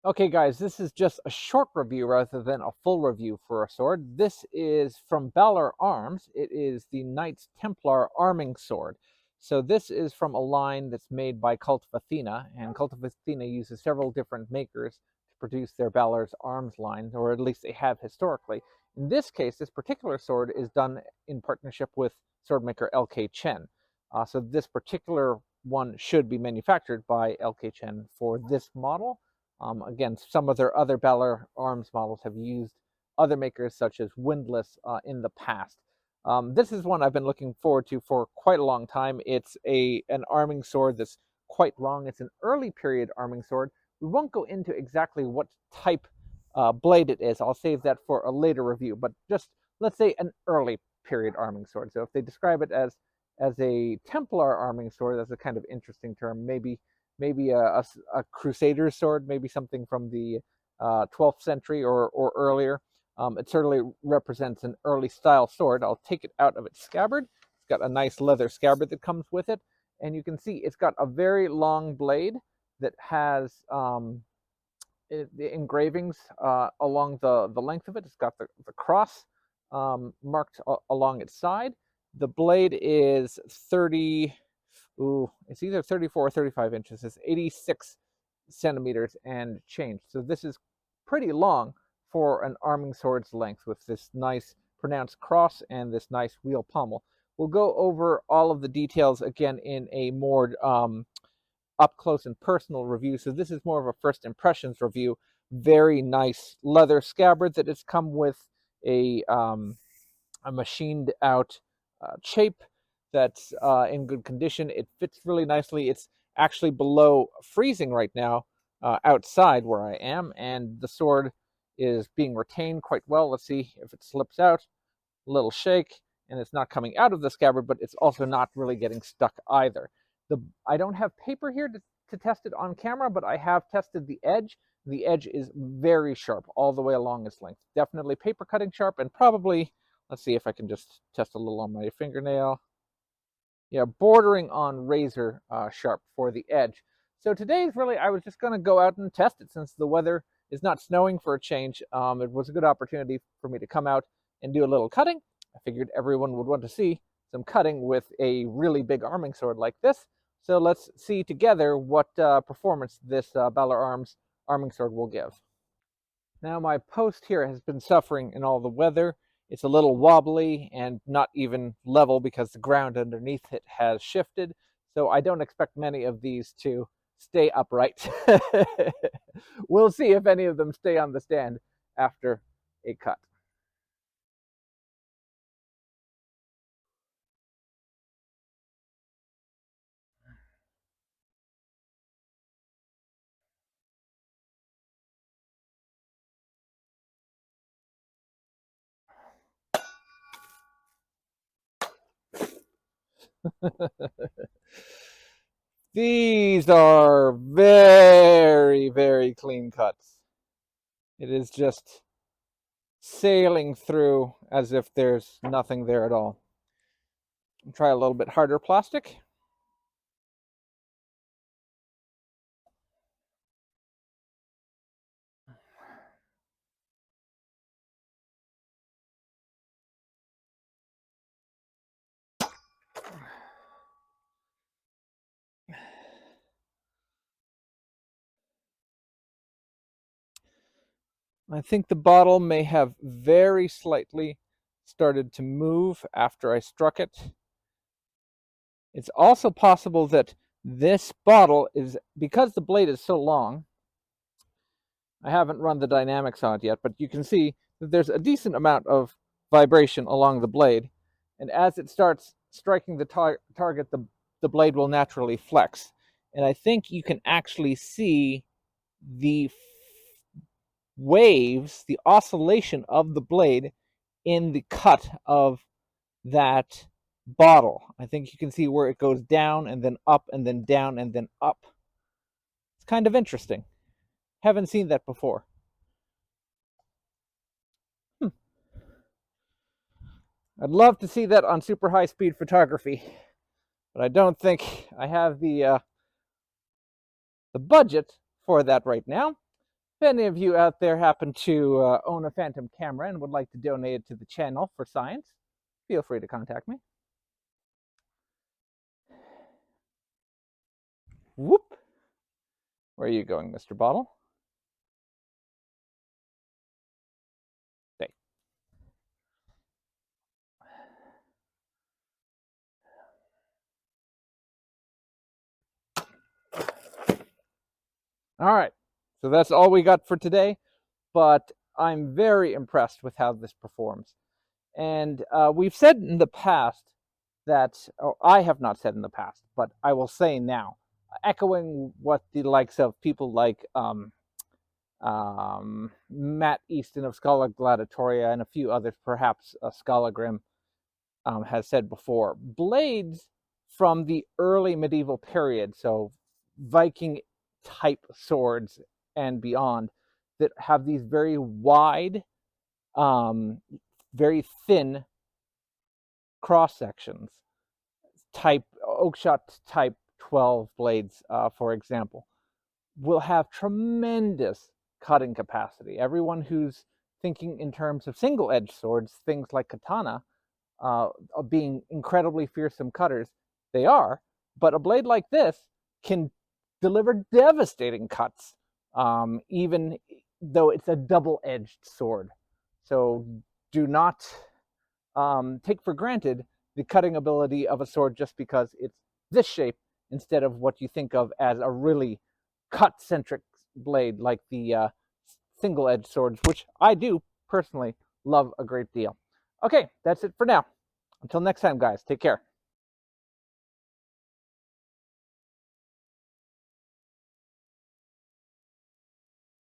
Okay guys, this is just a short review rather than a full review for a sword. This is from Balaur Arms. It is the Knights Templar Arming Sword. So this is from a line that's made by Kult of Athena, and Kult of Athena uses several different makers to produce their Balaur's Arms line, or at least they have historically. In this case, this particular sword is done in partnership with swordmaker LK Chen. So this particular one should be manufactured by LK Chen for this model. Again, some of their other Balaur Arms models have used other makers such as Windlass in the past. This is one I've been looking forward to for quite a long time. It's an arming sword that's quite long. It's an early period arming sword. We won't go into exactly what type blade it is. I'll save that for a later review, but just let's say an early period arming sword. So if they describe it as a Templar arming sword, that's a kind of interesting term. Maybe a crusader's sword, maybe something from the 12th century or earlier. It certainly represents an early style sword. I'll take it out of its scabbard. It's got a nice leather scabbard that comes with it. And you can see it's got a very long blade that has the engravings along the length of it. It's got the cross marked along its side. The blade is it's either 34 or 35 inches. It's 86 centimeters and change. So this is pretty long for an arming sword's length with this nice pronounced cross and this nice wheel pommel. We'll go over all of the details again in a more up close and personal review. So this is more of a first impressions review. Very nice leather scabbard that has come with a machined out chape that's in good condition. It fits really nicely. It's actually below freezing right now outside where I am, and the sword is being retained quite well. Let's see if it slips out. A little shake, and it's not coming out of the scabbard, but it's also not really getting stuck either. I don't have paper here to test it on camera, but I have tested the edge. The edge is very sharp all the way along its length. Definitely paper cutting sharp, and probably, let's see if I can just test a little on my fingernail. Yeah, bordering on razor sharp for the edge. So today's really, I was just going to go out and test it since the weather is not snowing for a change. It was a good opportunity for me to come out and do a little cutting. I figured everyone would want to see some cutting with a really big arming sword like this. So let's see together what performance this Balaur Arms arming sword will give. Now my post here has been suffering in all the weather. It's a little wobbly and not even level because the ground underneath it has shifted. So I don't expect many of these to stay upright. We'll see if any of them stay on the stand after a cut. These are very, very clean cuts. It is just sailing through as if there's nothing there at all. Try a little bit harder plastic. I think the bottle may have very slightly started to move after I struck it. It's also possible that this bottle is, because the blade is so long, I haven't run the dynamics on it yet, but you can see that there's a decent amount of vibration along the blade. And as it starts striking the target, the blade will naturally flex. And I think you can actually see the waves, the oscillation of the blade in the cut of that bottle. I think you can see where it goes down and then up and then down and then up. It's kind of interesting. Haven't seen that before. I'd love to see that on super high speed photography, but I don't think I have the budget for that right now. If any of you out there happen to own a Phantom camera and would like to donate it to the channel for science, feel free to contact me. Whoop! Where are you going, Mr. Bottle? Stay. All right, so that's all we got for today, but I'm very impressed with how this performs. And we've said in the past that, or I have not said in the past, but I will say now, echoing what the likes of people like Matt Easton of Scala Gladiatoria and a few others, perhaps Scala Grim, has said before, blades from the early medieval period, so Viking type swords and beyond, that have these very wide, very thin cross sections, type Oakshot type 12 blades, for example, will have tremendous cutting capacity. Everyone who's thinking in terms of single-edged swords, things like katana, being incredibly fearsome cutters, they are, but a blade like this can deliver devastating cuts, even though it's a double-edged sword. So do not take for granted the cutting ability of a sword just because it's this shape instead of what you think of as a really cut-centric blade like the single-edged swords, which I do personally love a great deal. Okay, that's it for now. Until next time, guys, take care.